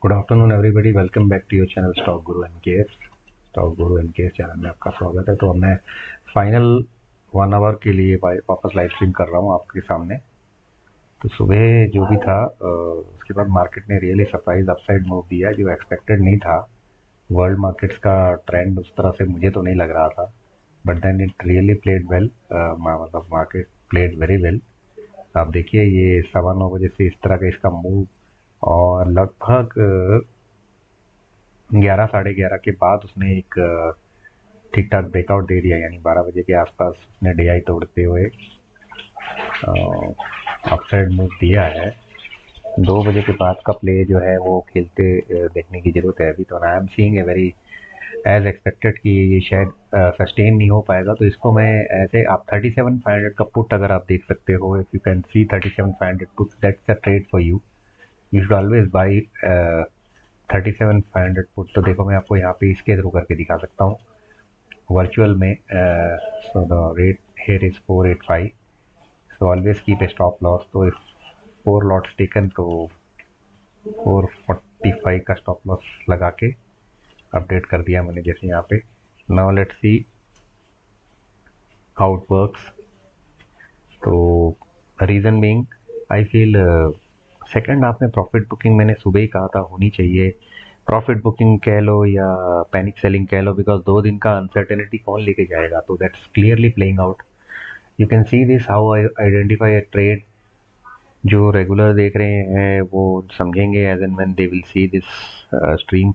Good afternoon everybody, welcome back to your channel stock guru NKS. Stock guru NKS channel में आपका स्वागत है। तो मैं फाइनल 1 आवर के लिए वापस लाइव स्ट्रीम कर रहा हूँ आपके सामने। तो सुबह जो भी था उसके बाद मार्केट ने रियली सरप्राइज अपसाइड मूव दिया जो एक्सपेक्टेड नहीं था। वर्ल्ड मार्केट्स का ट्रेंड उस तरह से मुझे तो नहीं लग रहा था, but then it really played well. मतलब मार्केट प्लेड वेरी वेल। आप देखिए ये 9:15 बजे से इस तरह का इसका मूव, और लगभग 11 11:30 के बाद उसने एक ठीक ठाक ब्रेकआउट दे दिया, यानी 12 बजे के आसपास उसने डीआई तोड़ते हुए अपसाइड मूव दिया है। 2 बजे के बाद का प्ले जो है वो खेलते देखने की जरूरत है अभी। तो I am seeing a very as expected कि ये शायद सस्टेन नहीं हो पाएगा। तो इसको मैं ऐसे, आप 37,500 का पुट अगर आप देख सकते हो, if you can C 37,500 put, that's a trade for you. You should always by 37,500 put. तो देखो मैं आपको यहाँ पे इसके थ्रू करके दिखा सकता हूँ वर्चुअल में। So the rate here is 485। So always keep a stop loss. तो इफ 4 लॉट्स टेकन तो 445 का स्टॉप लॉस लगा के अपडेट कर दिया मैंने, जैसे यहाँ पे। Now let's see how it works. तो reason being I feel second half में प्रॉफिट बुकिंग मैंने सुबह ही कहा था होनी चाहिए। प्रॉफिट बुकिंग कह लो या पैनिक सेलिंग कह लो, बिकॉज 2 दिन का अनसर्टेनिटी कौन लेके जाएगा। तो that's clearly playing out. You can see this how I identify a trade. जो रेगुलर देख रहे हैं वो समझेंगे as and when they will see this stream.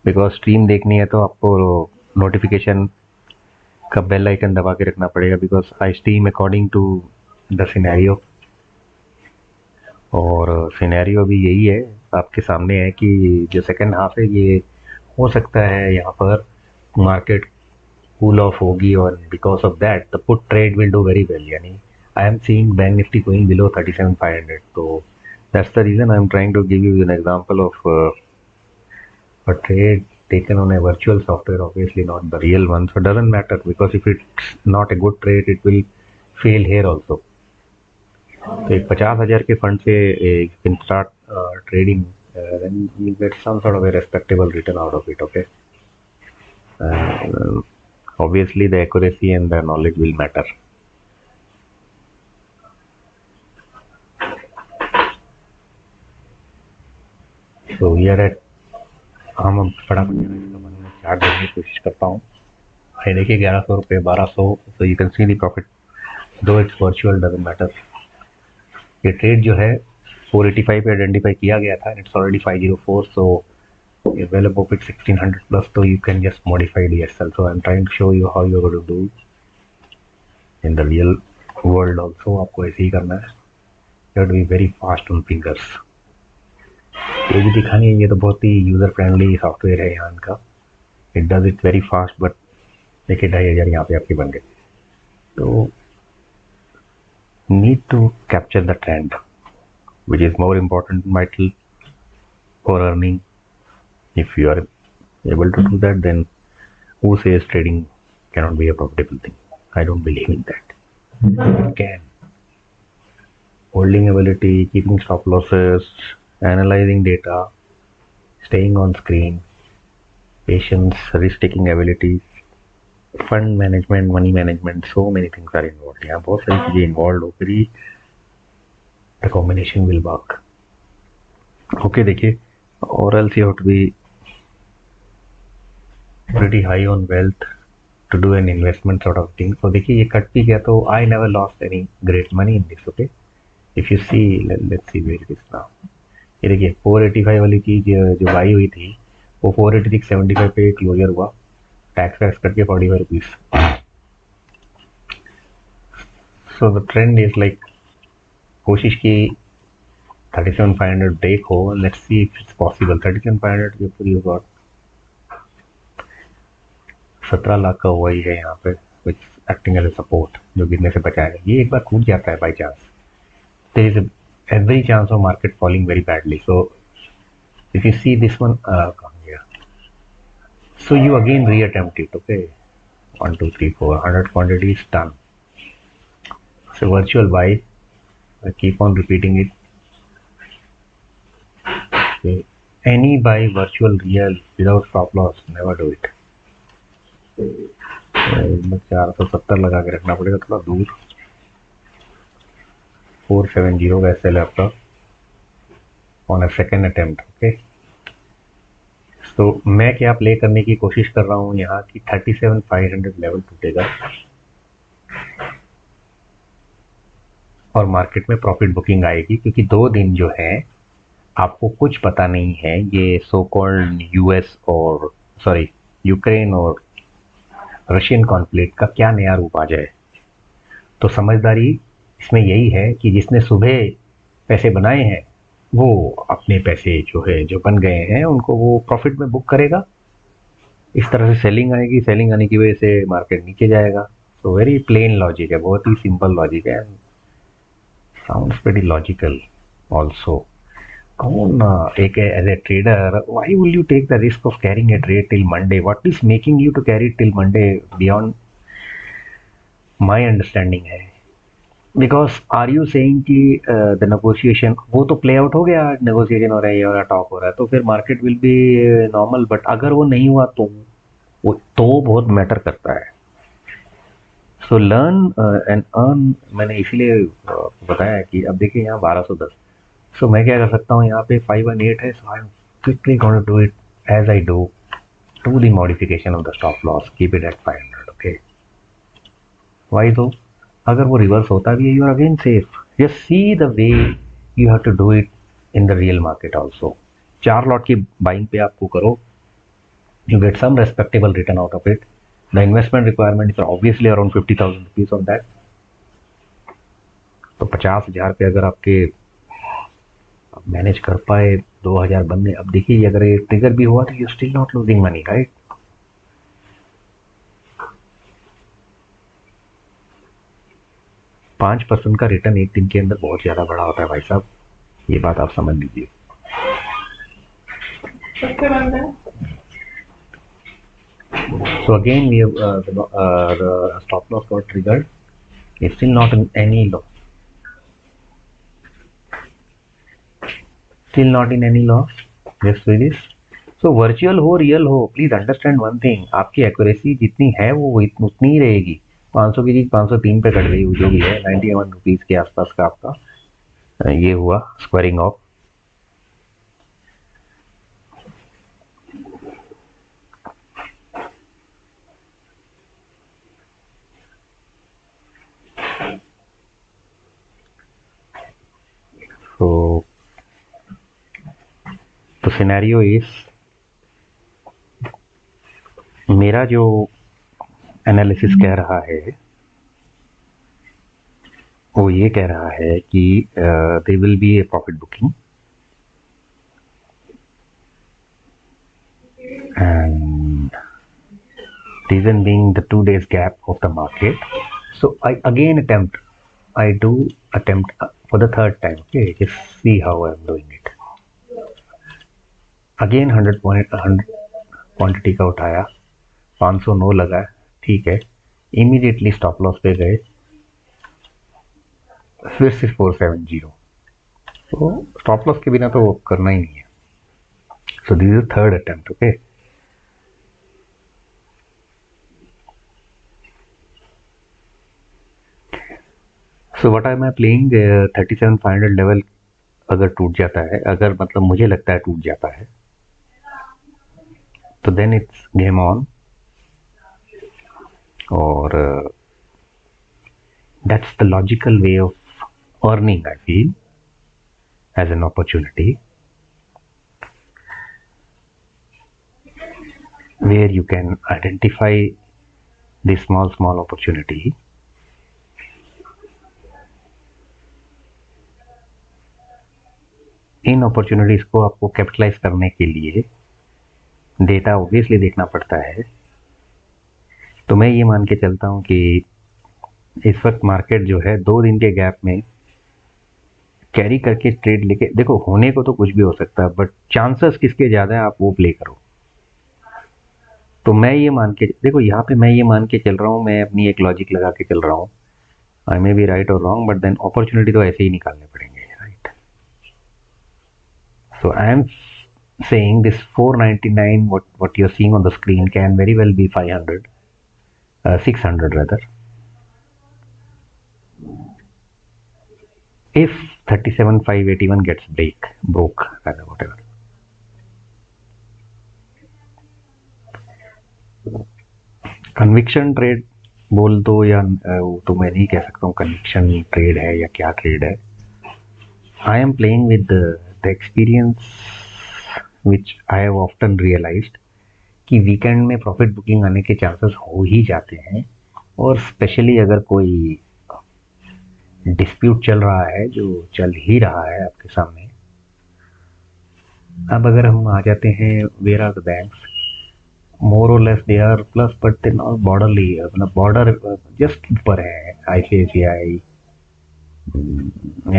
Because stream देखनी है तो आपको नोटिफिकेशन का बेल आइकन दबा के रखना पड़ेगा, because I stream according to the scenario. और सिनेरियो भी यही है, आपके सामने है कि जो सेकंड हाफ है ये हो सकता है यहाँ पर मार्केट कूल ऑफ होगी, और because of that the put trade will do very well. यानी I am seeing bank Nifty going below 37,500। तो that's the reason I am trying to give you an example of a trade taken on a virtual software, obviously not the real one. So it doesn't matter, because if it's not a good trade it will fail here also. तो एक 50,000 के fund से you can start trading, then you get some sort of a respectable return out of it. Okay, obviously the accuracy and the knowledge will matter. So here at हम फटाफट chart देखने की कोशिश करता हूँ। ये देखिए 1100 रुपये, 1200। तो you can see the profit, though it's virtual doesn't matter. ये ट्रेड जो है 485 पे आइडेंटिफाई किया गया था, it's already 504। So well above it 1600 plus. तो you can just modify DSL. So I am trying to show you how you going to do in the real world also. आपको ऐसे ही करना है, you have to be very fast on fingers. ये भी दिखानी है, ये तो बहुत ही यूजर फ्रेंडली सॉफ्टवेयर है यहाँ का। It does it very fast. But देखिए 2,500 यहाँ पे आपके बन गए। तो need to capture the trend, which is more important vital for earning. If you are able to do that, then who says trading cannot be a profitable thing? I don't believe in that. It can. Holding ability, keeping stop losses, analyzing data, staying on screen, patience, risk taking abilities, fund management, money management, so many things are involve. यहाँ बहुत सारी चीजें involve हो, फिर the combination will work. Okay देखिए, और else you have to be pretty high on wealth to do an investment sort of thing. तो देखिए ये कट भी गया, तो I never lost any great money in this. Okay, if you see, let's see where it is now. ये देखिए 485 वाली चीज जो बाई हुई थी वो 486.75 पे क्लोजर हुआ, टैक्स वैक्स करके 45 rupees. So the trend is like, कोशिश की 37,500 ब्रेक हो। Let's see if it's possible. 37,500 के ऊपर यू गॉट 17 लाख का हुआ ही है यहाँ पे, विच एक्टिंग एज ए सपोर्ट, जो गिरने से बचाएगा। ये एक बार कूद जाता है by chance, there is every chance of market falling very badly. So if you see this one, so you again reattempt it. Okay, 1 2 3 4 100 quantity is done. So virtual buy, I keep on repeating it. Okay, any buy virtual real without stop loss, never do it. 470 लगा के रखना पड़ेगा थोड़ा दूर. 470 का SL आपका on a second attempt. Okay, तो मैं क्या प्ले करने की कोशिश कर रहा हूँ यहाँ की 37,500 लेवल टूटेगा और मार्केट में प्रॉफिट बुकिंग आएगी, क्योंकि 2 दिन जो है आपको कुछ पता नहीं है ये सो कॉल्ड यूएस और सॉरी यूक्रेन और रशियन कॉन्फ्लिक्ट का क्या नया रूप आ जाए. तो समझदारी इसमें यही है कि जिसने सुबह पैसे बनाए हैं वो अपने पैसे जो है जो बन गए हैं उनको वो प्रॉफिट में बुक करेगा. इस तरह से सेलिंग आएगी, सेलिंग आने की वजह से मार्केट नीचे जाएगा. तो वेरी प्लेन लॉजिक है, बहुत ही सिंपल लॉजिक है. Sounds pretty logical also. कौन एक as a trader why will you take the risk of carrying a trade till Monday? What is making you to carry till Monday beyond my understanding है. Because are you saying कि the negotiation वो तो play out हो गया, negotiation हो रहा है या टॉक हो रहा है तो फिर market will be normal. But अगर वो नहीं हुआ तो वो तो बहुत मैटर करता है. So learn and earn. मैंने इसीलिए बताया कि अब देखिए यहाँ 1210. सो मैं क्या कर सकता हूँ, यहाँ पे 518 है. So I am quickly going to do it as I do to the modification of the stop loss. Keep it at 500. Okay, why though अगर वो रिवर्स होता भी है you are again safe. Just see the way you have to do it in the real market also. 4 lot की buying पे आपको करो, you get some respectable return out of it. The investment requirement is obviously around 50,000 rupees on that. तो 50,000 पे अगर आपके manage कर पाए 2,000 बनने. अब देखिए अगर ये ट्रिगर भी हुआ तो you still not losing money, right? पांच % का रिटर्न एक दिन के अंदर बहुत ज्यादा बड़ा होता है भाई साहब, ये बात आप समझ लीजिए. So again we have the stop loss got triggered. It's still not in any loss. Still not in any loss. Just see this. So virtual हो real हो, please understand one thing. आपकी एक्यूरेसी जितनी है वो उतनी ही रहेगी. 500 की चीज 503 पे कट गई जो भी है. 91 रुपीज के आसपास का आपका ये हुआ squaring of. So the scenario is, मेरा जो एनालिसिस कह रहा है वो ये कह रहा है कि there will be a profit booking and reason being the 2 days gap of the market. So I again attempt for the third time. Okay, just see how I'm doing it. Again 100 quantity का उठाया, 509 लगा, ठीक है. Immediately stop loss पे गए, फिर से 470. तो स्टॉप लॉस के बिना तो करना ही नहीं है. So this is third attempt. Okay, so what I am playing 37,500 level अगर टूट जाता है, अगर मतलब मुझे लगता है टूट जाता है, तो देन इट्स गेम ऑन. और that's the logical way of earning I feel as an opportunity, where you can identify the small opportunity इन अपॉर्चुनिटीज को आपको कैपिटलाइज करने के लिए डेटा ऑब्वियसली देखना पड़ता है. तो मैं ये मान के चलता हूँ कि इस वक्त मार्केट जो है 2 दिन के गैप में कैरी करके ट्रेड लेके, देखो होने को तो कुछ भी हो सकता है बट चांसेस किसके ज़्यादा है आप वो प्ले करो. तो मैं ये मान के देखो, यहाँ पे मैं ये मान के चल रहा हूँ, मैं अपनी एक लॉजिक लगा के चल रहा हूँ. आई मे बी राइट और रॉन्ग बट देन अपॉर्चुनिटी तो ऐसे ही निकालने पड़ेंगे, right? So I M saying this 499 what you're seeing on the screen can very well be 500, 600 rather, if 37,581 gets broke rather, whatever. Conviction trade बोल दो या तो मैं नहीं कह सकता हूँ कन्विक्शन ट्रेड है या क्या ट्रेड है. I am playing with the experience which I have often realized कि वीकेंड में प्रॉफिट बुकिंग आने के चांसेस हो ही जाते हैं, और स्पेशली अगर कोई डिस्प्यूट चल रहा है, जो चल ही रहा है आपके सामने. अब अगर हम आ जाते हैं where are the banks, more or less they are plus, but they're not borderly, मतलब border just ऊपर है. ICICI,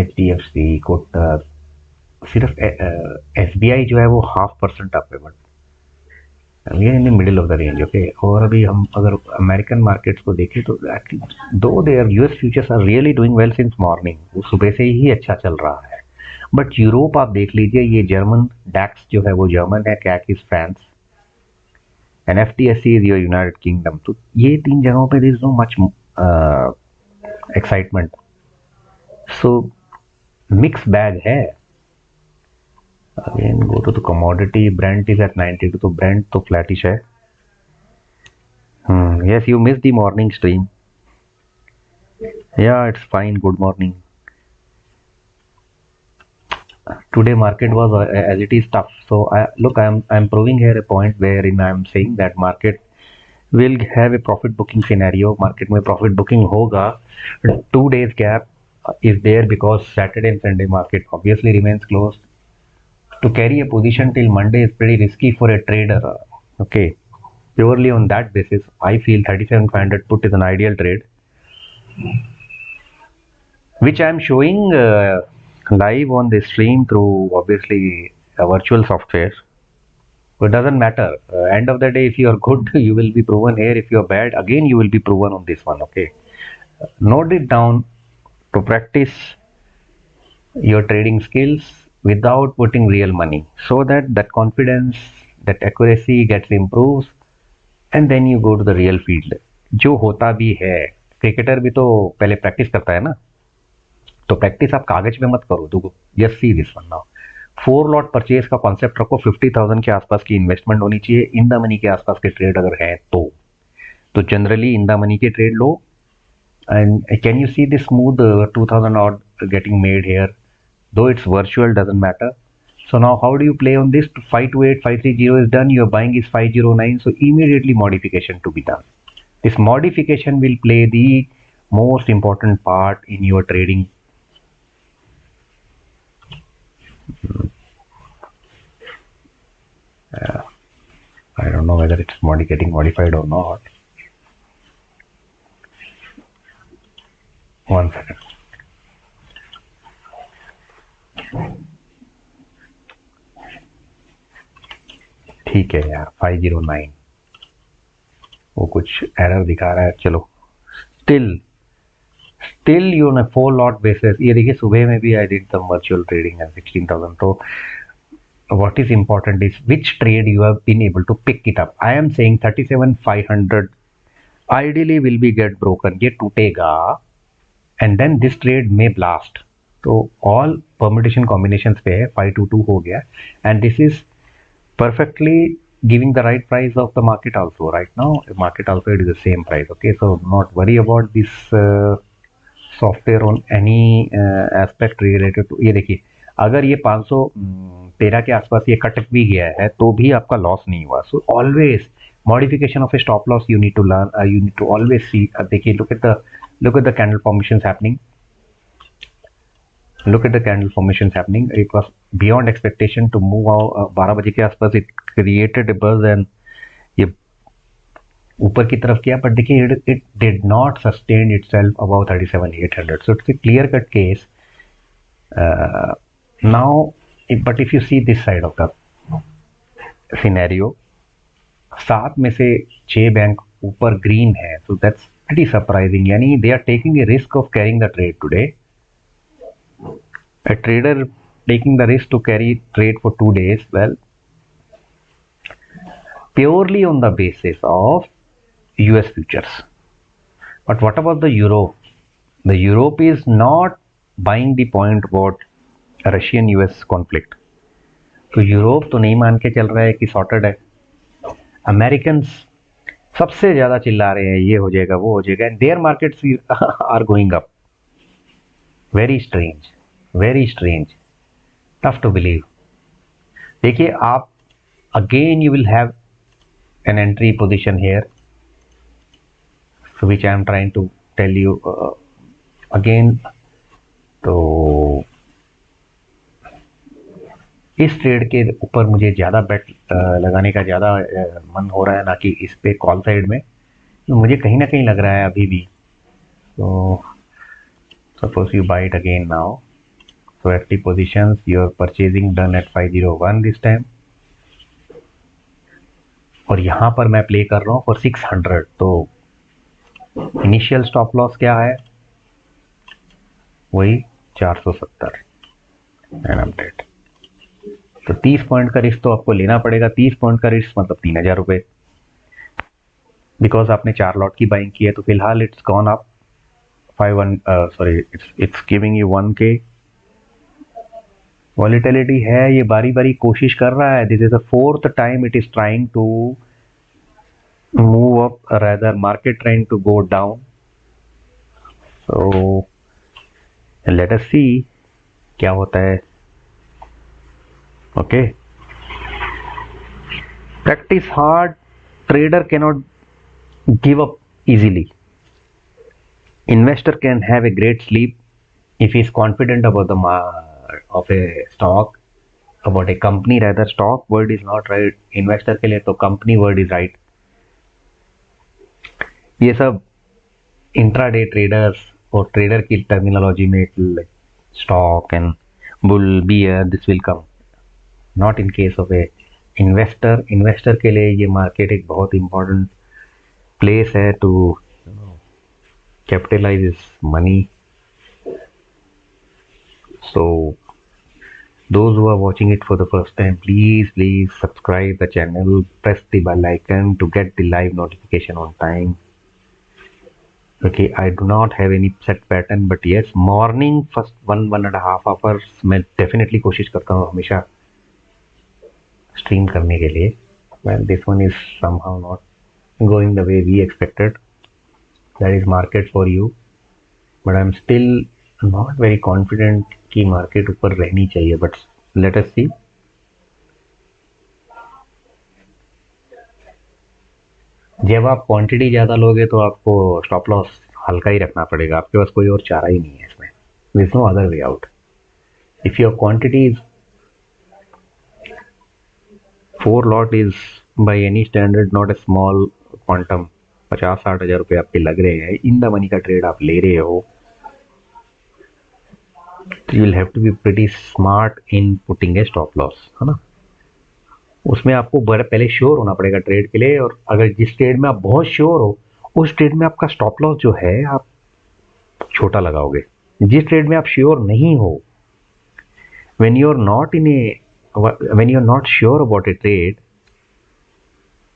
HDFC, कोटक, सिर्फ SBI जो है वो 0.5% अप है, बट ये in the middle of the range. Okay, और अभी हम अगर अमेरिकन मार्केट्स को देखें तो दो there US futures are really doing well since morning, वो सुबह से ही अच्छा चल रहा है. बट यूरोप आप देख लीजिए, ये जर्मन डैक्स जो है वो जर्मन है, CAC is France, and FTSE is your United Kingdom. तो ये तीन जगहों पे there is no much excitement. So mixed bag है. Again go to the commodity. Brent is at 92, तो Brent तो flattish है. Yes, you missed the morning stream. Yeah, it's fine. Good morning. Today market was as it is tough. So I'm proving here a point wherein I'm saying that market will have a profit booking scenario. Market में profit booking होगा. 2 days gap is there because Saturday and Sunday market obviously remains closed. To carry a position till Monday is pretty risky for a trader. Okay, purely on that basis, I feel 37,500 put is an ideal trade, which I'm showing live on the stream through obviously a virtual software. So it doesn't matter. End of the day, if you are good, you will be proven here. If you are bad, again you will be proven on this one. Okay, note it down to practice your trading skills without putting real money, so that confidence, that accuracy gets improved, and then you go to the real field. जो होता भी है, cricketer भी तो पहले practice करता है ना, तो प्रैक्टिस आप कागज में मत करो. तो just see this one now. 4 lot purchase का कॉन्सेप्ट रखो. 50,000 के आसपास की इन्वेस्टमेंट होनी चाहिए. इन द मनी के आसपास के ट्रेड अगर है तो जनरली इन द मनी के trade low. And can you see this smooth 2000 odd getting made here, though it's virtual, doesn't matter. So now how do you play on this? 528 530 is done, your buying is 509, so immediately modification to be done. This modification will play the most important part in your trading. I don't know whether it's getting modified or not. One second. ठीक है यार, 509 वो कुछ error दिखा रहा है. चलो, still you on a 4 lot basis. ये देखिए सुबह में भी I did some virtual trading at 16,000. तो what is important is which trade you have been able to pick it up. I am saying 37,500 ideally will be get broken. ये टूटेगा and then this trade may blast. तो all permutation combinations पे है. 522 हो गया and this is perfectly giving the right price of the market also. Right now market also it is the same price. Okay, so not worry about this software on any aspect related to. ये देखिए अगर ये 513 के आसपास ये cut भी गया है तो भी आपका लॉस नहीं हुआ. So always modification of A stop loss you need to learn. You need to always see. देखिए look at the candle formations happening. Look at the candle formations happening. It was beyond expectation to move out. 12 बजे के आसपास it created a buzz and ये ऊपर की तरफ किया, but देखिए it did not sustain itself above 37,800. So it's a clear cut case. Now, but if you see this side of the scenario, 7 में से 6 बैंक ऊपर ग्रीन है. So that's pretty surprising. यानी they are taking a risk of carrying the trade today. A trader taking the risk to carry trade for 2 days, well, purely on the basis of US futures. But what about the Europe? The Europe is not buying the point about Russian US conflict. तो Europe तो नहीं मान के चल रहा है कि sorted है. अमेरिकन सबसे ज्यादा चिल्ला रहे हैं ये हो जाएगा वो हो जाएगा, and there markets are going up. Very strange, very strange, tough to believe. देखिए आप again you will have an entry position here, so which I am trying to tell you again. तो इस ट्रेड के ऊपर मुझे ज़्यादा बेट लगाने का ज़्यादा मन हो रहा है, ना कि इस पे कॉल साइड में. तो मुझे कहीं ना कहीं लग रहा है अभी भी. तो suppose you buy it again now, so active positions your purchasing done at 501 this time, और यहाँ पर मैं प्ले कर रहा हूँ फॉर 600. तो इनिशियल स्टॉप लॉस क्या है, वही 470 एंड आई एम डेड. तो 30 पॉइंट का रिस्क तो आपको लेना पड़ेगा. 30 पॉइंट का रिस्क मतलब 3000 रुपये, बिकॉज आपने 4 लॉट की बाइंग की है. तो फिलहाल it's gone up 51, it's giving you 1K. Volatility है, ये बारी बारी कोशिश कर रहा है. This is the 4th time it is trying to move up, rather market trying to go down. So let us see क्या होता है. Okay, practice hard, trader cannot give up easily. Investor can have a great sleep if he is confident about the of a stock, about a company rather. Stock word is not right, investor के लिए तो company word is right. ये सब intraday traders और trader की terminology में stock and bull bear this will come, not in case of a investor. Investor के लिए ये मार्केट एक बहुत इंपॉर्टेंट प्लेस है to capitalize his money. So those who are watching it for the first time, please subscribe the channel, press the bell icon to get the live notification on time. Okay, I do not have any set pattern, but yes, morning first 1.5 hours मैं definitely कोशिश करता हूँ हमेशा stream करने के लिए. Well, this one is somehow not going the way we expected. That is market for you, but I'm still not very confident कि market ऊपर रहनी चाहिए. But let us see. जब आप क्वांटिटी ज़्यादा लोगे तो आपको स्टॉप लॉस हल्का ही रखना पड़ेगा. आपके पास कोई और चारा ही नहीं है इसमें. There is no other way out. If your quantity is 4 lot is by any standard not a small quantum. 50-60 हज़ार रुपये आपके लग रहे हैं, इन द मनी का ट्रेड आप ले रहे हो, you will have to be pretty smart in putting a stop loss, है ना. उसमें आपको पहले श्योर होना पड़ेगा ट्रेड के लिए. और अगर जिस ट्रेड में आप बहुत श्योर हो, उस ट्रेड में आपका स्टॉप लॉस जो है आप छोटा लगाओगे. जिस ट्रेड में आप श्योर नहीं हो, when you are not sure about a trade,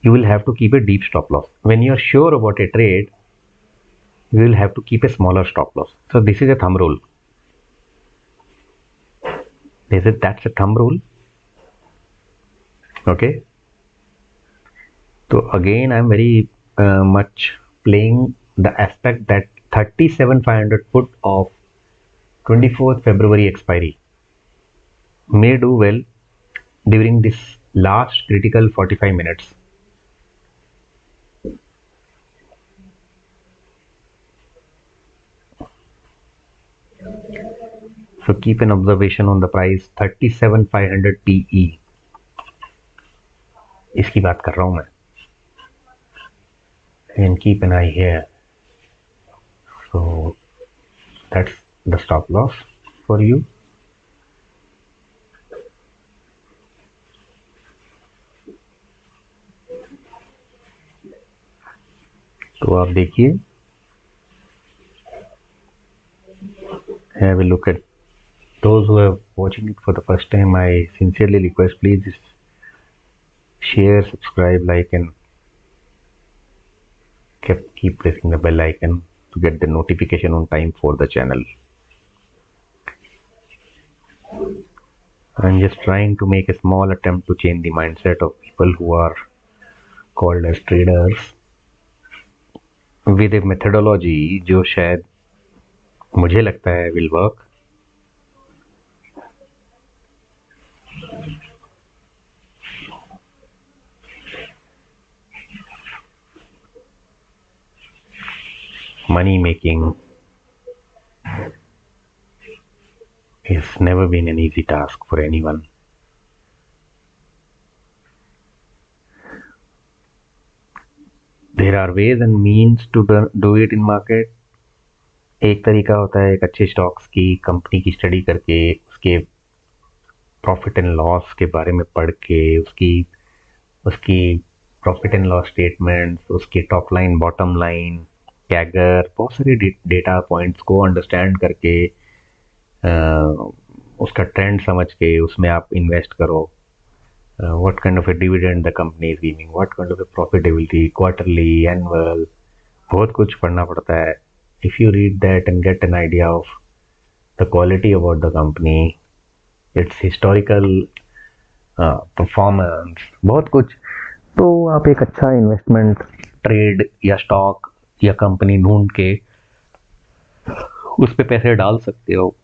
you will have to keep a deep stop loss. When you are sure about a trade, you will have to keep a smaller stop loss. So this is a thumb rule. That's a thumb rule. Okay. So again, I'm very much playing the aspect that 37,500 put of 24th February expiry may do well during this last critical 45 minutes. So keep an observation on the price 37,500 PE. इसकी बात कर रहा हूँ मैं. And keep an eye here. So that's the stop loss for you. तो आप देखिए, have a look at those who are watching it for the first time. I sincerely request, please share, subscribe, like, and keep pressing the bell icon to get the notification on time for the channel. I'm just trying to make a small attempt to change the mindset of people who are called as traders with a methodology जो शायद मुझे लगता है will work. Money making has never been an easy task for anyone. There are ways and means to do it in market. एक तरीका होता है एक अच्छे स्टॉक्स की कंपनी की स्टडी करके उसके प्रॉफिट एंड लॉस के बारे में पढ़ के उसकी उसकी प्रॉफिट एंड लॉस स्टेटमेंट्स, उसके top line bottom line CAGR, बहुत सारे डेटा पॉइंट्स को अंडरस्टैंड करके उसका ट्रेंड समझ के उसमें आप इन्वेस्ट करो. What kind of a dividend the company is giving, what kind of a profitability, quarterly, annual, बहुत कुछ पढ़ना पड़ता है. If you read that and get an idea of the quality about the company, its historical performance, बहुत कुछ, तो आप एक अच्छा इन्वेस्टमेंट ट्रेड या स्टॉक या कंपनी ढूंढ के उस पे पैसे डाल सकते हो.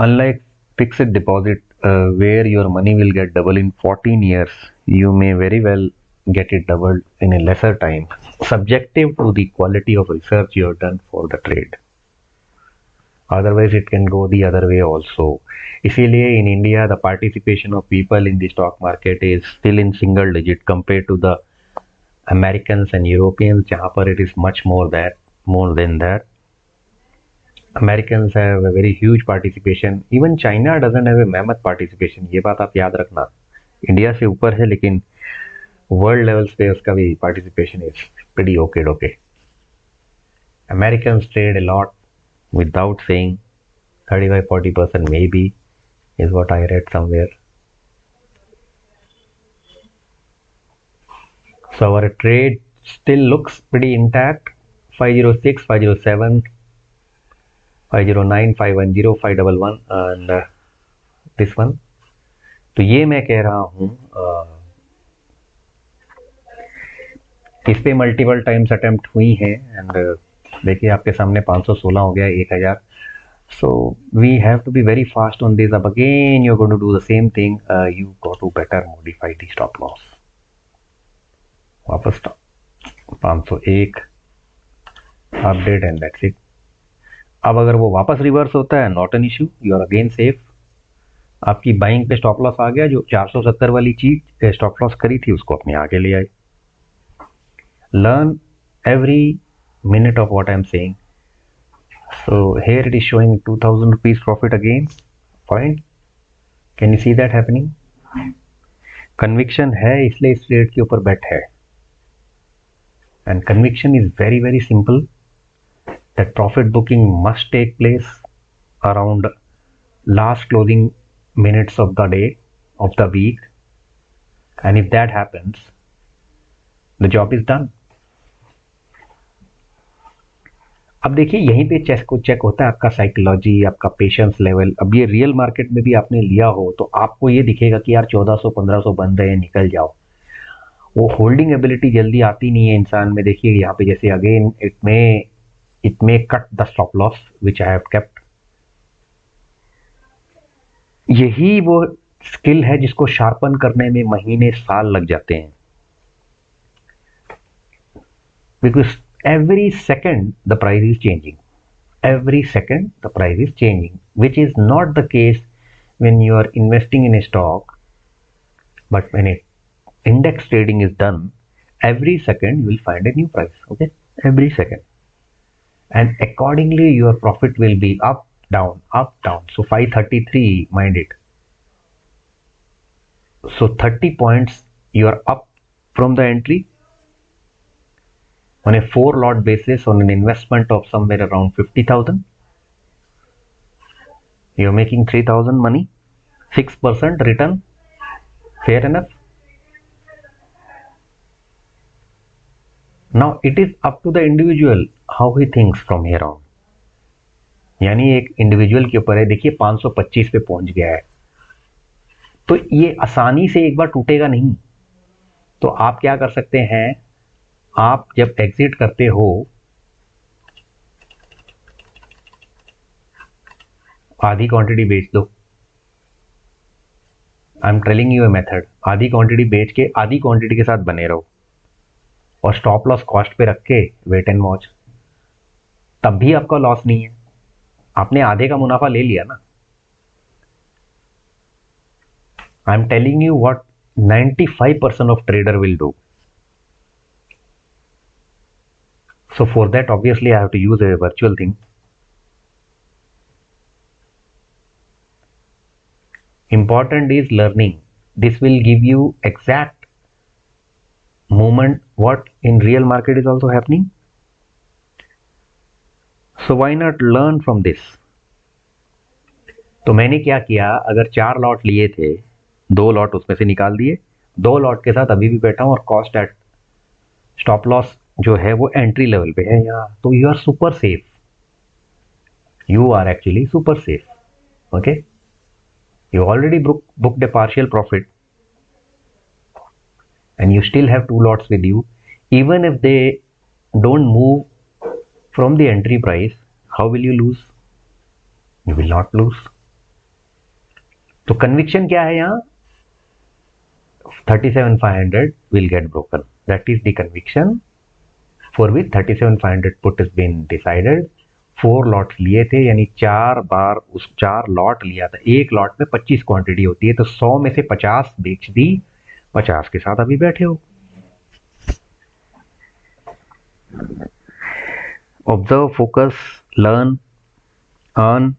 Unlike fixed deposit where your money will get double in 14 years, you may very well get it doubled in a lesser time, subjective to the quality of research you have done for the trade. Otherwise it can go the other way also. इसीलिए in India the participation of people in the stock market is still in single digit compared to the Americans and Europeans, जहाँ पर it is much more than that. Americans have a very huge participation. Even China doesn't have a mammoth participation. ये बात आप याद रखना. India से ऊपर है लेकिन वर्ल्ड लेवल्स पे उसका भी participation is pretty okay. Americans trade a lot without saying. 35-40% maybe is what I read somewhere. So our trade still looks pretty intact. 506, 507, 509, 510, 511 and this one. तो ये मैं कह रहा हूँ इस पे मल्टीपल टाइम्स अटेम्प्ट हुई हैं एंड देखिए आपके सामने 516 हो गया 1000. So we have to be very fast on this. अब again you're going to do the same thing. You got to better modify the stop loss. वापस 501 अपडेट एंड दैट्स इट. अब अगर वो वापस रिवर्स होता है not an issue, you are again safe. आपकी buying पे स्टॉप लॉस आ गया, जो 470 वाली चीज स्टॉप लॉस करी थी उसको अपने आगे ले आए. Learn every minute of what I am saying. So here it is showing 2000 rupees profit again point. Can you see that happening? Conviction है इसलिए इस ट्रेड के ऊपर बेट है. And conviction is very very simple, that profit booking must take place around last closing minutes of the day, of the week, and if that happens the job is done. अब देखिए यहीं पे check होता है आपका psychology, आपका patience level. अब ये रियल मार्केट में भी आपने लिया हो तो आपको ये दिखेगा कि यार 1400-1500 बन रहे हैं, निकल जाओ. वो होल्डिंग एबिलिटी जल्दी आती नहीं है इंसान में. देखिए यहाँ पे जैसे again it may cut the stop loss which I have kept. यही वो स्किल है जिसको शार्पन करने में महीने साल लग जाते हैं. Because every second the price is changing. Every second the price is changing, which is not the case when you are investing in a stock. But when a index trading is done, every second you will find a new price. Okay, every second. And accordingly your profit will be up down. So 533, mind it. So 30 points you are up from the entry on a 4 lot basis on an investment of somewhere around 50,000. You're making 3,000 money, 6% return, fair enough. Now it is up to the individual how he thinks from here on, यानी एक individual के ऊपर है। देखिए 525 पे पहुंच गया है, तो ये आसानी से एक बार टूटेगा नहीं। तो आप क्या कर सकते हैं, आप जब एग्जिट करते हो, आधी क्वांटिटी बेच दो। I am telling U a method, आधी क्वांटिटी बेच के आधी क्वांटिटी के साथ बने रहो और स्टॉप लॉस कॉस्ट पे रख के वेट एंड वॉच, तब भी आपका लॉस नहीं है, आपने आधे का मुनाफा ले लिया ना। I am telling you what 95% of trader will do. So for that obviously I have to use a virtual thing. Important is learning. This will give you exact moment what in real market is also happening. So why not learn from this? तो मैंने क्या किया, अगर 4 lot लिए थे, 2 lot उसमें से निकाल दिए, 2 लॉट के साथ अभी भी बैठा हूं और कॉस्ट एट स्टॉप लॉस जो है वो एंट्री लेवल पे है यहाँ, तो you are super safe, you are actually super safe. Okay, you already booked a partial profit and you still have 2 lots with you. Even if they don't move from the entry price, how will you lose? You will not lose. तो conviction क्या है यहाँ, 37,500 will get broken. That is the conviction for which 37,500 put has been decided. 4 lot लिए थे, यानी 4 बार उस 4 lot लिया था, एक लॉट में 25 क्वांटिटी होती है, तो 100 में से 50 बेच दी, 50 के साथ अभी बैठे हो। Observe, focus, learn, earn.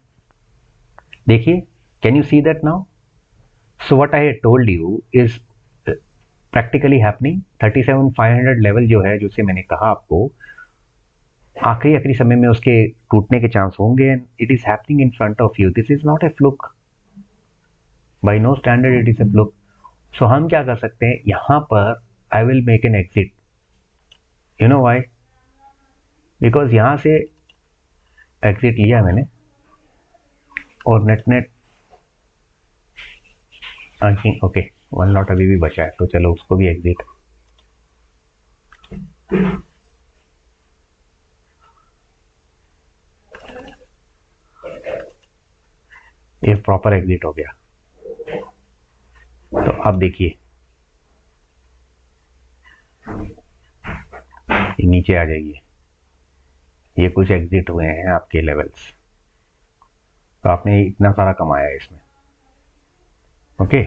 देखिए, can you see that now? So what I told you is practically happening. 37,500 level जो है, जिसे मैंने कहा आपको, आखिरी समय में उसके टूटने के चांस होंगे, and it is happening in front of you. This is not a fluke, by no standard it is a fluke. So हम क्या कर सकते हैं, यहां पर I will make an exit. You know why? Because यहां से एग्जिट लिया मैंने और नेट ओके, 1 लॉट अभी भी बचा है, तो चलो उसको भी एग्जिट। ये प्रॉपर एग्जिट हो गया। तो अब देखिए, ये नीचे आ जाइए, ये कुछ एग्जिट हुए हैं आपके लेवल्स, तो आपने इतना सारा कमाया है इसमें। Okay,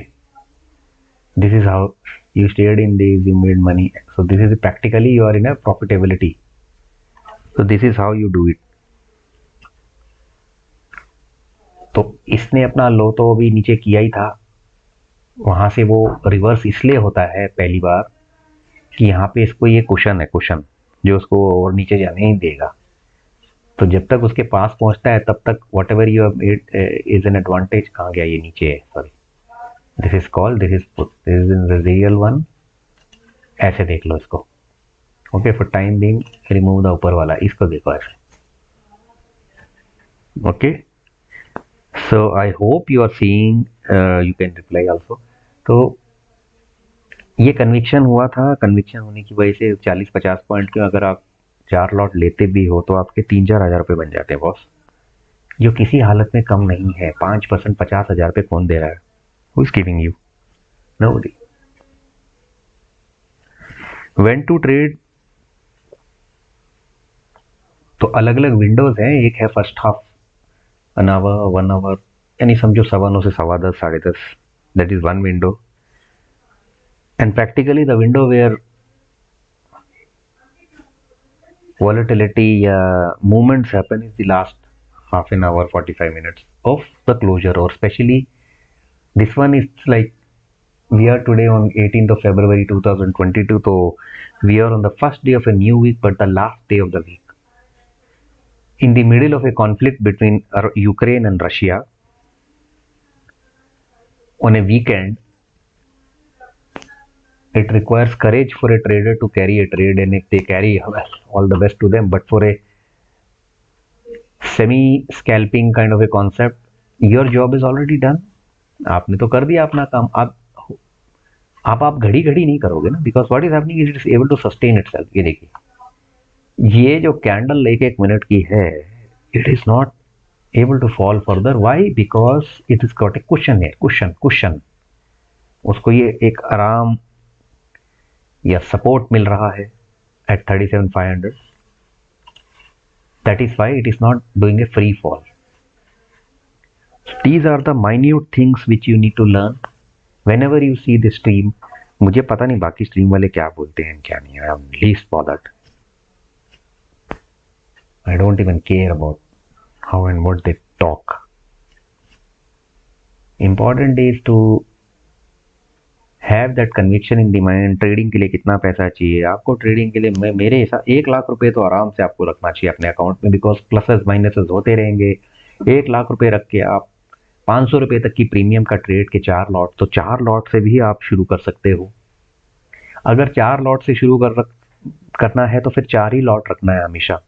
this is how you stayed in this, you made money. So this is practically you are in a profitability. So this is how you do it. तो इसने अपना लो तो अभी नीचे किया ही था, वहां से वो रिवर्स इसलिए होता है पहली बार कि यहाँ पे इसको ये कुशन है, कुशन जो उसको और नीचे जाने ही देगा। तो जब तक उसके पास पहुंचता है तब तक whatever you have made is an advantage. कहाँ गया ये, नीचे है, sorry, this is called, this is in the real one. ऐसे देख लो इसको। Okay, for time being remove the ऊपर वाला, इसको देखो ऐसे। Okay, so I hope you are seeing, you can reply also. तो ये कन्विक्शन हुआ था, कन्विक्शन होने की वजह से 40-50 पॉइंट के अगर आप 4 लॉट लेते भी हो तो आपके 3-4 हज़ार रुपये बन जाते हैं बॉस, जो किसी हालत में कम नहीं है। 5% 50,000 रुपये कौन दे रहा है? Who is giving you? Nobody. When to trade, तो अलग अलग विंडोज हैं। एक है first half, an hour, 1 hour, यानी समझो 9:15 से 10:15, 10:30, that is one window. And practically the window where volatility movements happen is the last half an hour, 45 minutes of the closure, or especially this one is like, we are today on 18th of February 2022, so we are on the first day of a new week, but the last day of the week, in the middle of a conflict between Ukraine and Russia, on a weekend, It requires courage for a trader to carry a trade, and if they carry, well, all the best to them. But for a semi scalping kind of a concept, your job is already done. आपने तो कर दिया अपना काम. आप घड़ी घड़ी नहीं करोगे ना, because what is happening is it is able to sustain itself. ये देखिए, ये जो कैंडल एक एक मिनट की है, it is not able to fall further. Why? Because it has got a cushion here. Cushion. उसको ये एक आराम या सपोर्ट मिल रहा है at 37,500. That is why it is not doing a free fall. These are the minute things which you need to learn whenever you see the stream. मुझे पता नहीं बाकी स्ट्रीम वाले क्या बोलते हैं क्या नहीं. I am least bothered. I don't even care about how and what they talk. Important is to have that conviction in the mind. Trading के लिए कितना पैसा चाहिए आपको? ट्रेडिंग के लिए मेरे हिसाब 1 लाख रुपए तो आराम से आपको रखना चाहिए अपने अकाउंट में, बिकॉज प्लसेस माइनसेस होते रहेंगे. 1 लाख रुपए रख के आप 500 रुपए तक की प्रीमियम का ट्रेड के 4 लॉट, तो 4 लॉट से भी आप शुरू कर सकते हो. अगर 4 लॉट से शुरू करना है तो फिर 4 ही लॉट रखना है हमेशा.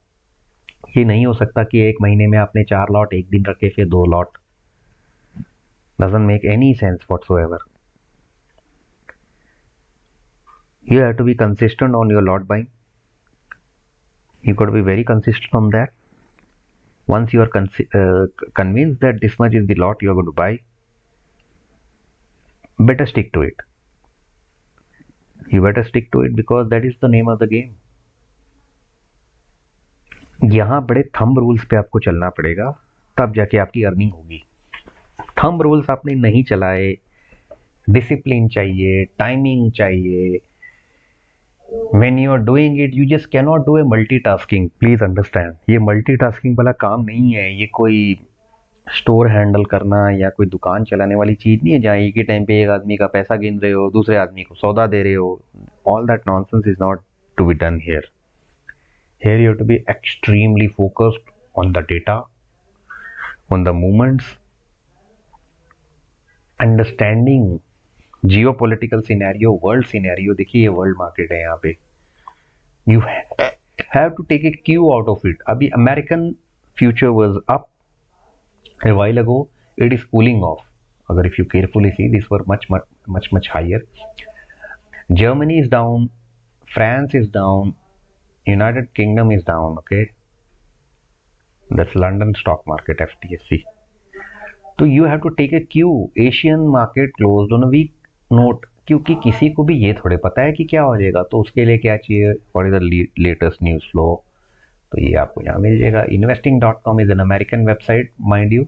ये नहीं हो सकता कि 1 महीने में आपने 4 लॉट एक दिन रखे फिर 2 lot. doesn't make any sense whatsoever. You have to be consistent on your lot buying. You got to be very consistent on that. Once you are convinced that this much is the lot you are going to buy, better stick to it. You better stick to it because that is the name of the game. यहाँ बड़े thumb rules पे आपको चलना पड़ेगा, तब जाके आपकी earning होगी. थंब रूल्स आपने नहीं चलाए, डिसिप्लिन चाहिए, टाइमिंग चाहिए. When you are doing it, you just cannot do a multitasking. Please understand. ये multitasking वाला काम नहीं है. ये कोई स्टोर हैंडल करना या कोई दुकान चलाने वाली चीज नहीं है जहाँ एक ही टाइम पे एक आदमी का पैसा गिन रहे हो, दूसरे आदमी को सौदा दे रहे हो. All that nonsense is not to be done here. Here you have to be extremely focused on the data, on the movements, understanding geopolitical scenario, world scenario. देखिए ये world market है यहाँ पे. You have to take a cue out of it. अभी American future was up a while ago. It is cooling off. अगर if you carefully see, these were much higher. Germany is down, France is down, United Kingdom is down. Okay, that's London stock market, FTSE. तो you have to take a cue. Asian market closed on a weak note, क्योंकि किसी को भी ये थोड़े पता है कि क्या हो जाएगा. तो उसके लिए क्या चाहिए? What is the latest news flow? तो ये आपको यहाँ मिल जाएगा. Investing.com is an American website, mind you.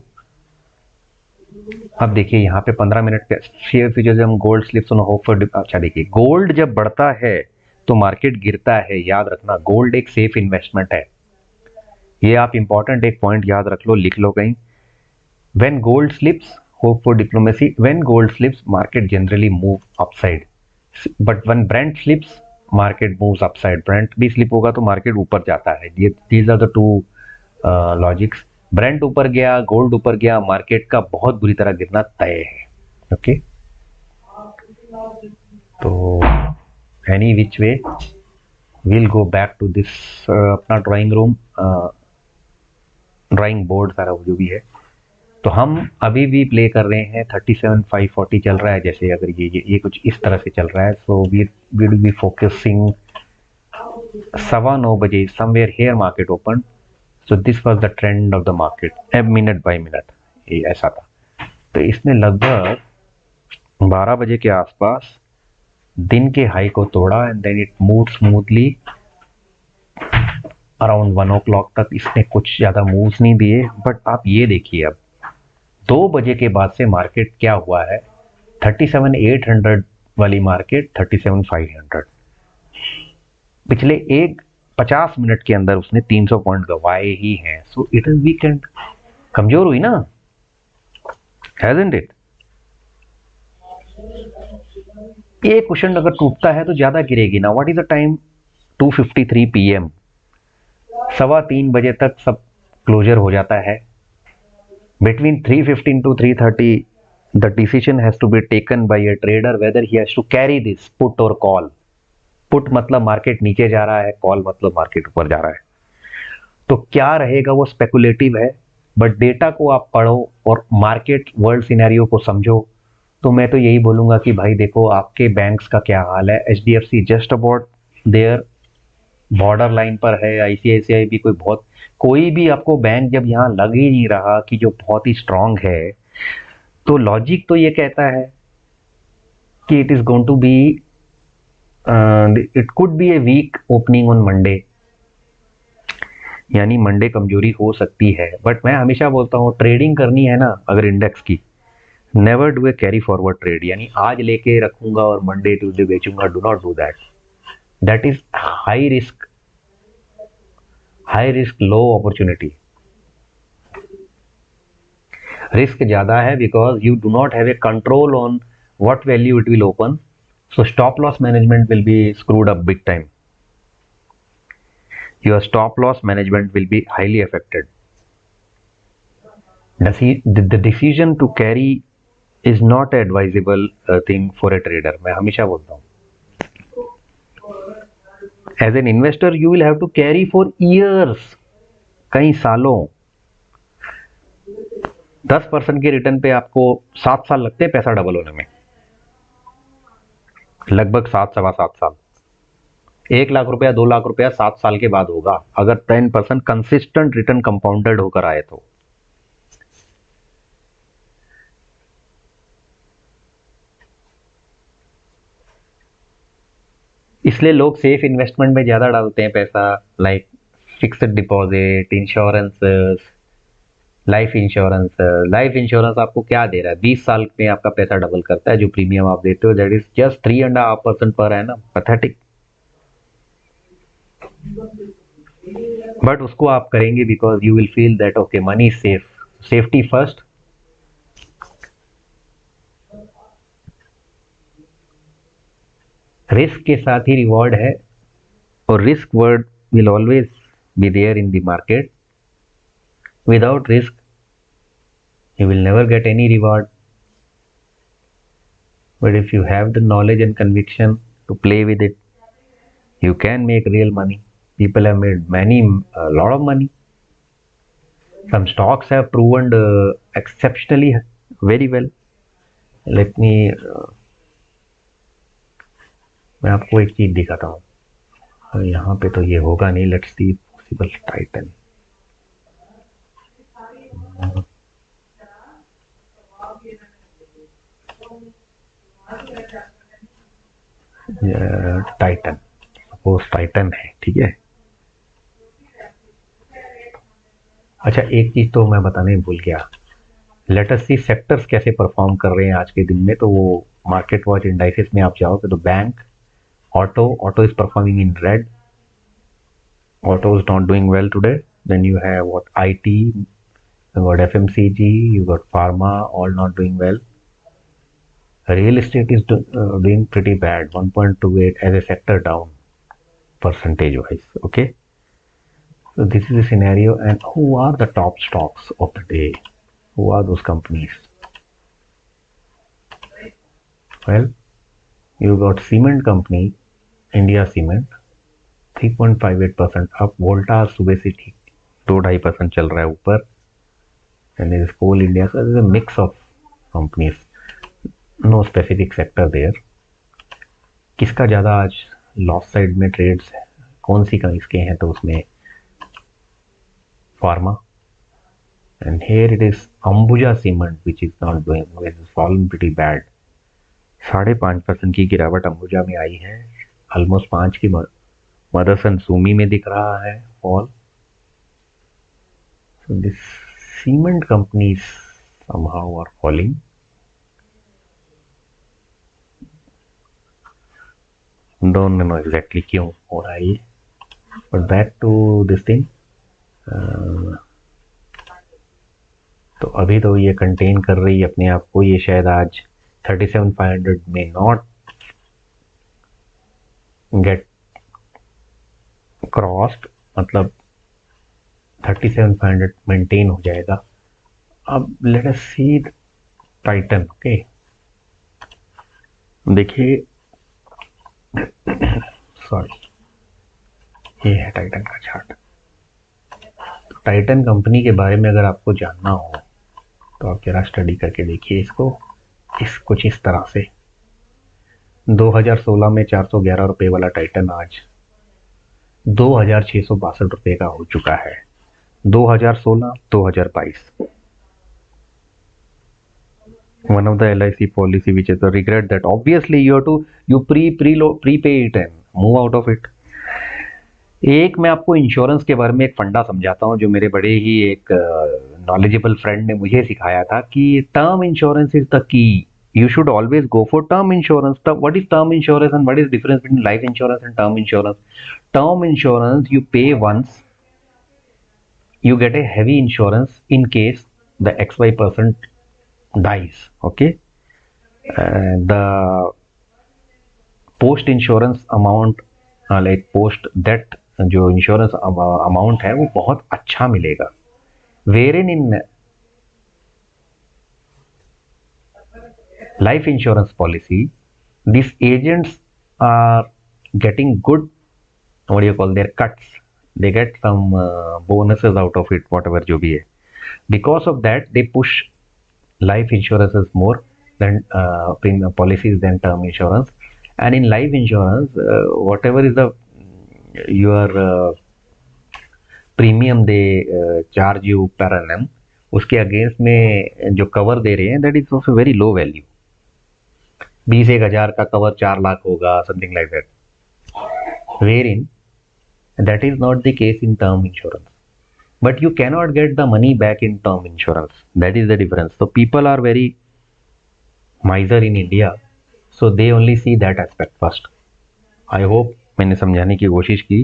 अब देखिए यहाँ पे 15 मिनट के शेयर फ्यूचर्स हम gold slips on hope for. अच्छा देखिए, गोल्ड जब बढ़ता है तो मार्केट गिरता है. याद रखना, गोल्ड एक सेफ इन्वेस्टमेंट है. ये आप इंपॉर्टेंट एक पॉइंट याद रख लो, लिख लो कहीं. When gold slips, hope for diplomacy. When gold slips, market generally move upside. But when Brent slips, market moves upside. Brent भी slip होगा तो market ऊपर जाता है. These are the two logics. Brent ऊपर गया, gold ऊपर गया, market का बहुत बुरी तरह गिरना तय है. Okay? तो any which way, we'll go back to this अपना ड्राइंग रूम, ड्राइंग बोर्ड सारा जो भी है. तो हम अभी भी प्ले कर रहे हैं 37,540 चल रहा है. जैसे अगर ये कुछ इस तरह से चल रहा है, so we will be focusing 9:15 बजे somewhere here market open. So this was the trend of the market minute by minute. ये ऐसा था. तो इसने लगभग 12 बजे के आसपास दिन के हाई को तोड़ा and then it move smoothly around 1 o'clock तक. इसने कुछ ज़्यादा मूव्स नहीं दिए. बट आप ये देखिए, अब 2 बजे के बाद से मार्केट क्या हुआ है. 37,800 वाली मार्केट 37,500. पिछले 50 मिनट के अंदर उसने 300 पॉइंट गवाए ही हैं. So it is weekend. कमजोर हुई ना, हैजंट इट? ये क्वेश्चन अगर टूटता है तो ज्यादा गिरेगी ना. What is the time? 2:53 PM. 3:15 बजे तक सब क्लोजर हो जाता है. Between 3:15 to 3:30 The decision has to be taken by a trader whether he has to carry this put or call. Put मतलब मार्केट नीचे जा रहा है, कॉल मतलब मार्केट ऊपर जा रहा है. तो क्या रहेगा वो स्पेकुलेटिव है, बट डेटा को आप पढ़ो और मार्केट वर्ल्ड सिनेरियो को समझो. तो मैं तो यही बोलूंगा कि भाई देखो आपके बैंक्स का क्या हाल है. HDFC just about their border line पर है, आईसीआईसीआई भी कोई भी आपको बैंक जब यहाँ लग ही नहीं रहा कि जो बहुत ही स्ट्रांग है, तो लॉजिक तो ये कहता है कि it is going to be, it could be a weak opening on Monday, यानी मंडे कमजोरी हो सकती है. बट मैं हमेशा बोलता हूँ ट्रेडिंग करनी है ना अगर इंडेक्स की, never do a carry forward trade, यानी आज लेके रखूंगा और मंडे ट्यूसडे बेचूंगा. Do not do that. That is high risk low opportunity. Risk ज्यादा है because you do not have a control on what value it will open, so stop loss management will be screwed up big time. Your stop loss management will be highly affected. The decision to carry is not an advisable thing for a trader. मैं हमेशा बोलता हूँ as an investor you will have to carry for years, कई सालों. 10% के return पे आपको 7 साल लगते हैं पैसा डबल होने में, लगभग 7 सवा 7 साल. 1 लाख रुपया 2 लाख रुपया 7 साल के बाद होगा अगर 10% कंसिस्टेंट रिटर्न कंपाउंडेड होकर आए तो. इसलिए लोग सेफ इन्वेस्टमेंट में ज्यादा डालते हैं पैसा, like fixed deposit, insurances, life insurance. Life insurance आपको क्या दे रहा है, 20 साल में आपका पैसा डबल करता है. जो प्रीमियम आप देते हो दैट इज जस्ट 3.5% पर है ना, पैथेटिक. बट उसको आप करेंगे because you will feel that okay money safe, safety first. Risk के साथ ही रिवॉर्ड है, और risk word will always be there in the market. Without risk you will never get any reward. But if you have the knowledge and conviction to play with it, you can make real money. People have made a lot of money. Some stocks have proven exceptionally very well. Let me मैं आपको एक चीज दिखाता हूँ. यहाँ पे तो ये होगा नहीं. Let's see possible Titan. Titan, suppose Titan है, ठीक है. अच्छा एक चीज तो मैं बताने भूल गया. लेट अस सी सेक्टर्स कैसे परफॉर्म कर रहे हैं आज के दिन में. तो वो मार्केट वॉच इंडाइसेस में आप जाओगे तो bank, auto is performing in red. Auto is not doing well today. Then you have what IT, you got FMCG, you got pharma, all not doing well. Real estate is doing pretty bad, 1.28 as a sector down percentage wise. Okay, so this is the scenario. And who are the top stocks of the day? Who are those companies? Well, you got cement company, India Cement, 3.58% up. Voltas सुबह से ठीक 2-2.5% चल रहा है ऊपर. And there is Coal India. So there is a mix of companies, no specific sector there. किसका ज़्यादा आज लॉस साइड में ट्रेड्स है, कौन सी का इसके हैं, तो उसमें pharma. And here it is Ambuja cement which is not doing, which is fallen pretty bad. 5.5% की गिरावट अंबुजा में आई है. ऑलमोस्ट 5 की मदरसन सूमी में दिख रहा है fall. So this cement companies somehow are falling. Don't know exactly क्यों हो रहा है ये. But back to this thing. तो अभी तो ये कंटेन कर रही है अपने आप को. ये शायद आज 37,500 में नॉट गेट क्रॉस्ड, मतलब 37,500 मेंटेन हो जाएगा. अब लेट अस सी टाइटन। ओके, देखिए, सॉरी, ये है टाइटन का चार्ट। टाइटन कंपनी के बारे में अगर आपको जानना हो तो आप जरा स्टडी करके देखिए इसको, इस कुछ इस तरह से। 2016 में 411 रुपए वाला टाइटन आज 2662 रुपए का हो चुका है। 2016 2022। One of the LIC policy which is a regret that obviously you have to you prepay it and move out of it। एक मैं आपको इंश्योरेंस के बारे में एक फंडा समझाता हूँ जो मेरे बड़े ही एक नॉलेजेबल फ्रेंड ने मुझे सिखाया था कि term insurance is the key. You should always go for term insurance. What is term insurance and what is the difference between life insurance and term insurance? Term insurance, you pay once, you get a heavy insurance in case the XY person dies. Okay, the post insurance amount, like post death जो insurance amount है वो बहुत अच्छा मिलेगा। Wherein in life insurance policy, these agents are getting good, what do you call, their cuts, they get some bonuses out of it, whatever जो भी है। Because of that they push life insurances more than premium policies than term insurance। and in life insurance, whatever is the your premium they charge you per annum, उसके against में जो cover दे रहे हैं that is of very low value. 20,000 का cover 4 lakh होगा, something like that. Wherein that is not the case in term insurance, but you cannot get the money back in term insurance, that is the difference. so people are very miser in India, so they only see that aspect first। I hope मैंने समझाने की कोशिश की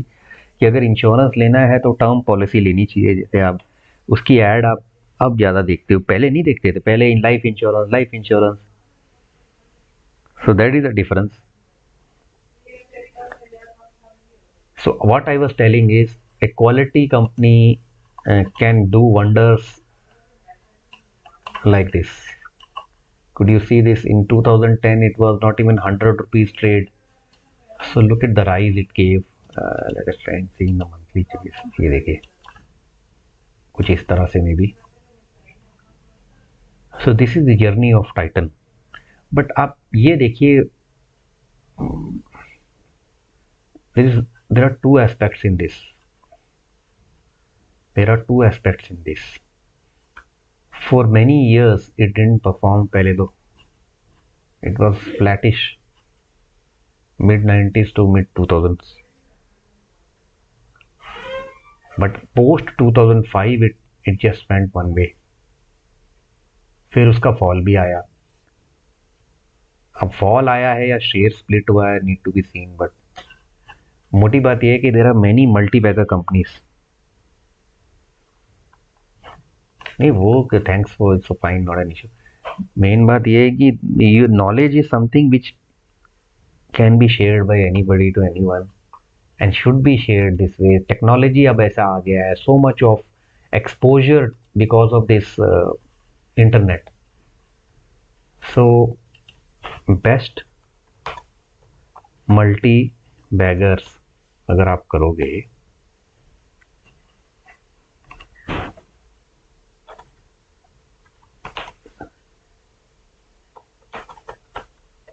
कि अगर insurance लेना है तो टर्म पॉलिसी लेनी चाहिए। जैसे आप उसकी ऐड आप अब ज़्यादा देखते हो, पहले नहीं देखते थे, पहले in life insurance life insurance. So that is the difference. So what I was telling is a quality company can do wonders like this। could you see this? in 2010 it was not even 100 rupees trade, so look at the rise it gave। let us try and see in the monthly charts। ये देखिए कुछ इस तरह से may be. So this is the journey of Titan. But आप ये देखिए, there are two aspects in this। For many years it didn't perform पहले तो, it was flattish mid 90s to mid 2000s, but post 2005 it just went one way। फिर उसका fall भी आया। अब फॉल आया है या शेयर स्प्लिट हुआ है, need to be seen. But मोटी बात यह है कि there are many multibagger companies. नहीं वो thanks for so fine, not an issue. Main बात यह है कि knowledge is something which can be shared by anybody to anyone and should be shared this way। Technology अब ऐसा आ गया है, so much of exposure because of this internet। so best multi baggers अगर आप करोगे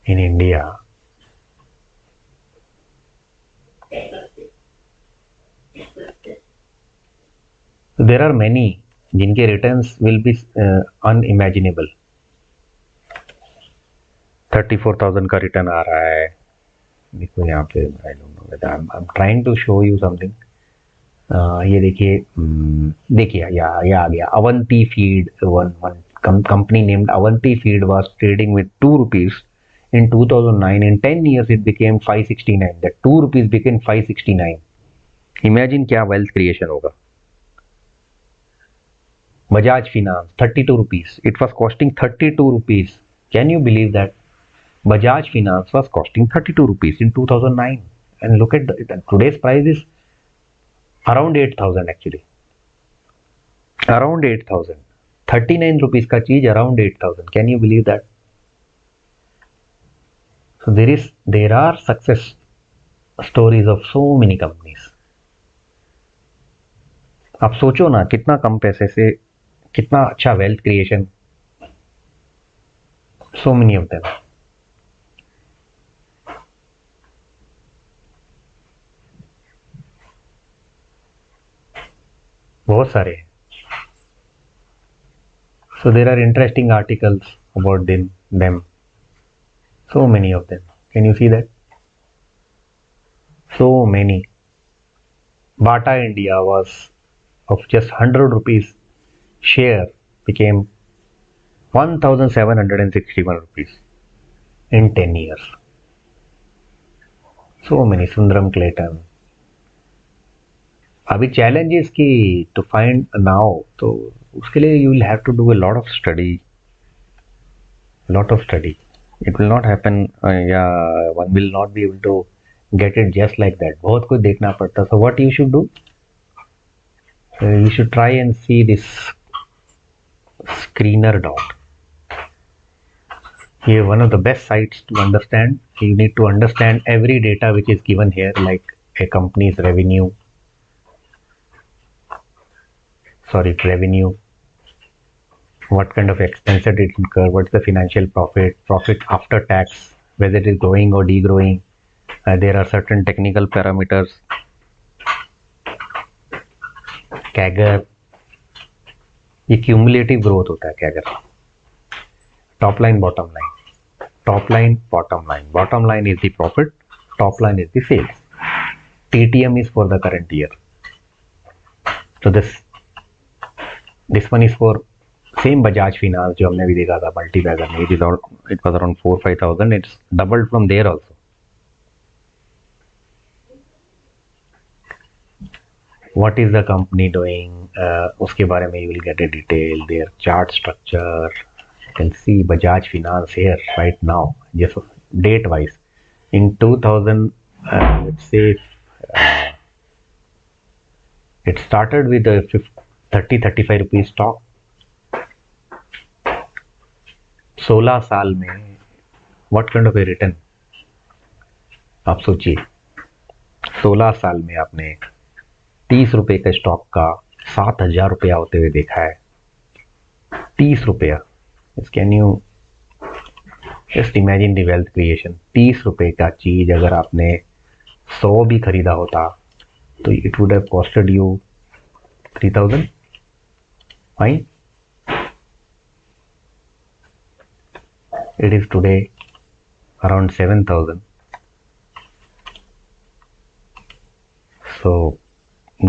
in India, there are many जिनके returns will be unimaginable। 34,000 का return आ रहा है, देखो यहाँ पे। I don't know whether I am trying to show you something. ये देखिए, देखिए ये आ गया Avanti feed. One company named Avanti Feed was trading with 2 rupees in 2009। in 10 years it became 569। that 2 rupees became 569। imagine क्या wealth creation होगा। Bajaj Finance 32 rupees, it was costing 32 rupees। can you believe that Bajaj Finance was costing 32 rupees in 2009? and look at today's price is around 8,000 actually, around 8,000। 39 rupees का चीज around 8,000. Can you believe that? So there are success stories of so many companies. आप सोचो ना कितना कम पैसे से कितना अच्छा wealth creation. So many of them. बहुत सारे. So there are interesting articles about them. So many of them. Can you see that? So many. Bata India was of just 100 rupees share became 1,761 rupees in 10 years. So many. Sundaram Clayton. अभी challenges की to find now, तो उसके लिए you will have to do a lot of study. It will not happen. One will not be able to get it just like that. बहुत कुछ देखना पड़ता. So what you should do? You should try and see this screener dot. Here, one of the best sites to understand. You need to understand every data which is given here, like a company's revenue. What kind of expense did it incur? What's the financial profit after tax, whether it is growing or degrowing. There are certain technical parameters. CAGR, ये cumulative growth होता है CAGR. Top line, bottom line. Bottom line is the profit. Top line is the sales. TTM is for the current year. So this one is for same Bajaj Finance जो हमने भी देखा था multi-bagger में. It was around 4,000-5,000. It's doubled from there also. What is the company doing? उसके बारे में you will get a detail. Their chart structure. You can see Bajaj Finance here right now. Just date wise. In 2000, let's say it started with a 30-35 rupees stock. 16 साल में what kind of a return? आप सोचिए 16 साल में आपने 30 रुपए के stock का 7,000 रुपया होते हुए देखा है. 30 रुपया. Can you just imagine the wealth creation. 30 रुपए का चीज अगर आपने 100 भी खरीदा होता तो it would have costed you 3,000. Fine. It is today around 7,000. So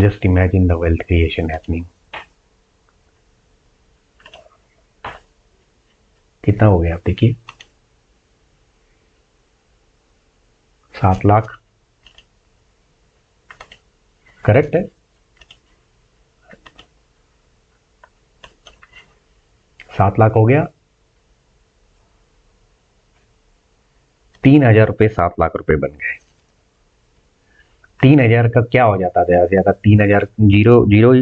just imagine the wealth creation happening. कितना हो गया आप देखिए. 7 लाख. करेक्ट है. 7 लाख हो गया. 3,000 रुपये 7 लाख रुपए बन गए. 3,000 का क्या हो जाता था ज्यादा. 3,000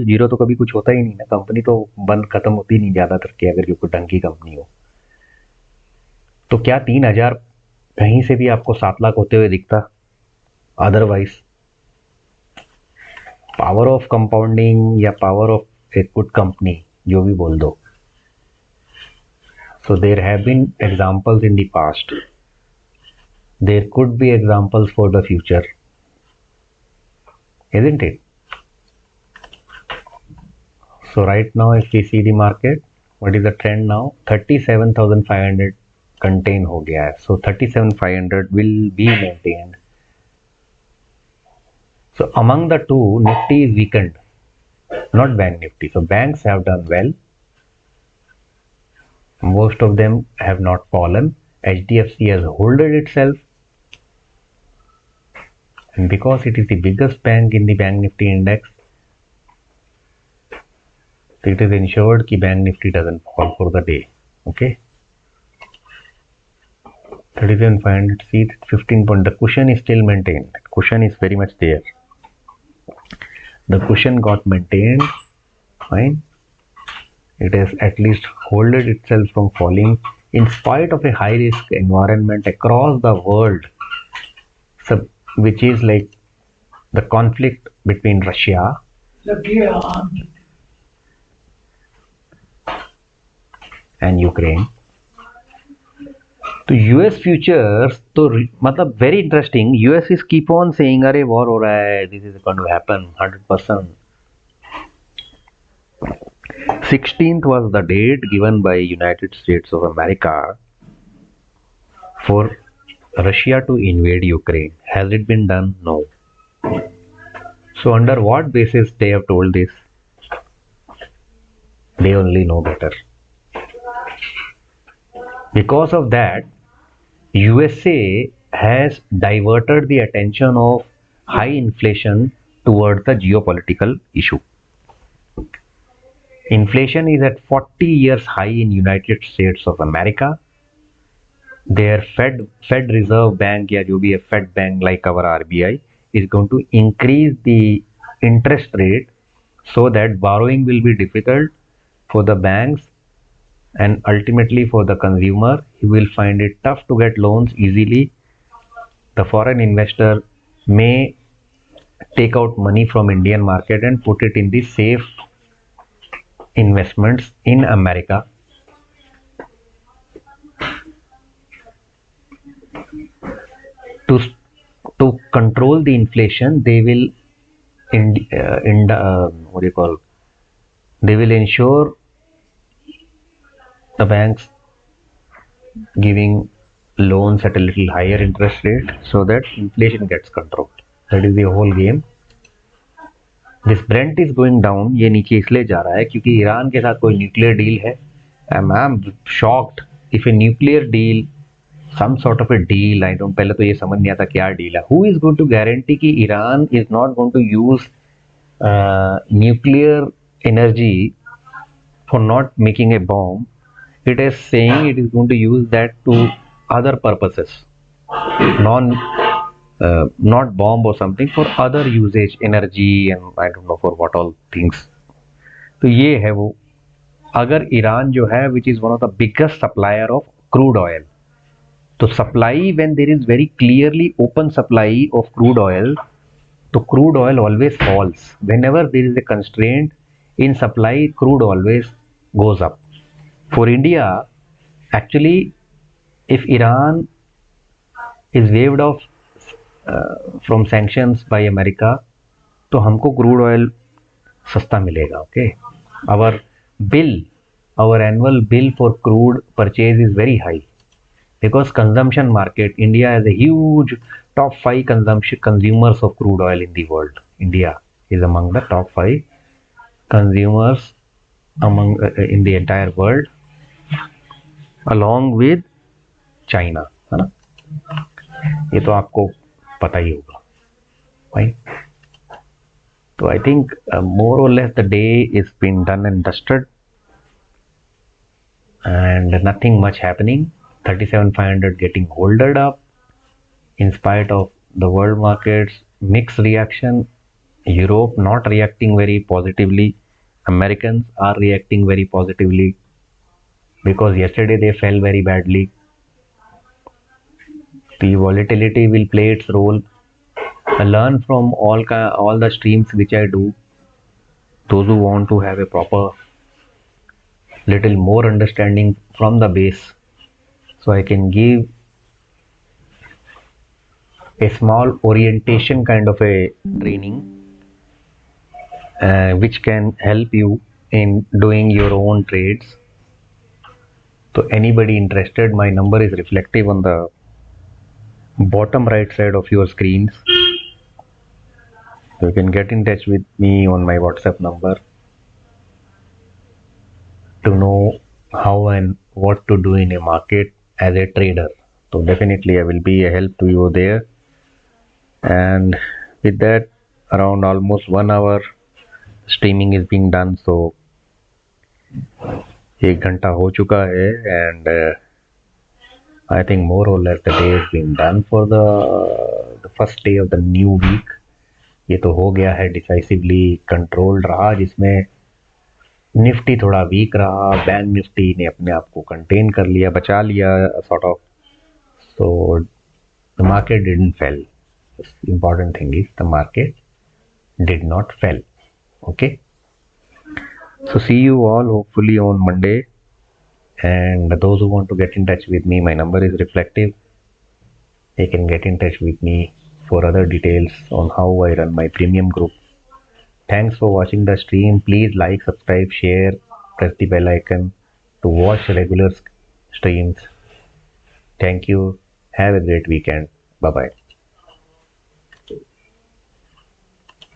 जीरो तो कभी कुछ होता ही नहीं ना. कंपनी तो बंद खत्म होती नहीं ज्यादातर की, अगर कोई ढंग की कंपनी हो तो. क्या 3,000 कहीं से भी आपको 7 लाख होते हुए दिखता? अदरवाइज पावर ऑफ कंपाउंडिंग या power of a good company जो भी बोल दो. So there have been examples in the past. There could be examples for the future, isn't it? So right now if we see the market, what is the trend now? 37,500 contain हो गया है. So 37,500 will be maintained. So among the two, Nifty is weakened, not Bank Nifty. So banks have done well. Most of them have not fallen. HDFC has holded itself. And because it is the biggest bank in the Bank Nifty index, it is ensured that Bank Nifty doesn't fall for the day. Okay. 37,500. See, 15 point. The cushion is still maintained. Cushion is very much there. The cushion got maintained. Fine. It has at least holded itself from falling in spite of a high risk environment across the world, which is like the conflict between Russia and Ukraine. तो US futures तो मतलब very interesting. US is keep on saying अरे war हो रहा है, this is going to happen 100%. 16th was the date given by United States of America for Russia to invade Ukraine. Has it been done? No. So under what basis they have told this? They only know better. Because of that, USA has diverted the attention of high inflation towards the geopolitical issue. Inflation is at 40 years high in United States of America. Their Fed Reserve Bank, या जो भी है Fed Bank like our RBI, is going to increase the interest rate so that borrowing will be difficult for the banks and ultimately for the consumer. He will find it tough to get loans easily. The foreign investor may take out money from Indian market and put it in the safe investments in America. To control the inflation, they will they will ensure the banks giving loans at a little higher interest rate so that inflation gets controlled. That is the whole game. This Brent is going down. ये नीचे इसलिए जा रहा है क्योंकि Iran के साथ कोई न्यूक्लियर डील है. I'm shocked if a nuclear deal, some sort of a deal, I don't, पहले तो ये समझ नहीं आता क्या डील है. Who is going to guarantee कि Iran is not going to use nuclear energy for not making a bomb? It is saying it is going to use that to other purposes, not bomb or something, for other usage, energy and I don't know for what all things. तो ये है वो. अगर Iran जो है which is one of the biggest supplier of crude oil, तो supply, when there is very clearly open supply of crude oil, तो crude oil always falls. Whenever there is a constraint in supply, crude always goes up. For India, actually, if Iran is waived off from sanctions by America, तो हमको crude oil सस्ता मिलेगा. Okay, our annual bill for crude purchase is very high because consumption market, India has a huge top 5 consumers of crude oil in the world. India is among the top 5 consumers among in the entire world, along with China, है ना. ये तो आपको पता ही होगा, right? So I think more or less the day is been done and dusted, and nothing much happening. 37,500 getting holded up in spite of the world markets mixed reaction. Europe not reacting very positively. Americans are reacting very positively because yesterday they fell very badly. The volatility will play its role. I learn from all the streams which I do. Those who want to have a proper little more understanding from the base, so I can give a small orientation kind of a training which can help you in doing your own trades. So anybody interested, my number is reflective on the bottom right side of your screens. So you can get in touch with me on my WhatsApp number to know how and what to do in a market as a trader. So definitely I will be a help to you there. And with that, around almost 1 hour streaming is being done. So 1 घंटा हो चुका है, and I think more or less the day has been done for the first day of the new week. ये तो हो गया है decisively controlled रहा, जिसमें निफ्टी थोड़ा वीक रहा, बैंक निफ्टी ने अपने आप को कंटेन कर लिया, बचा लिया sort of. So the market didn't fell. The important thing is the market did not fell. Okay. So see you all hopefully on Monday. And those who want to get in touch with me, my number is reflective. They can get in touch with me for other details on how I run my premium group. Thanks for watching the stream. Please like, subscribe, share, press the bell icon to watch regular streams. Thank you. Have a great weekend. Bye bye.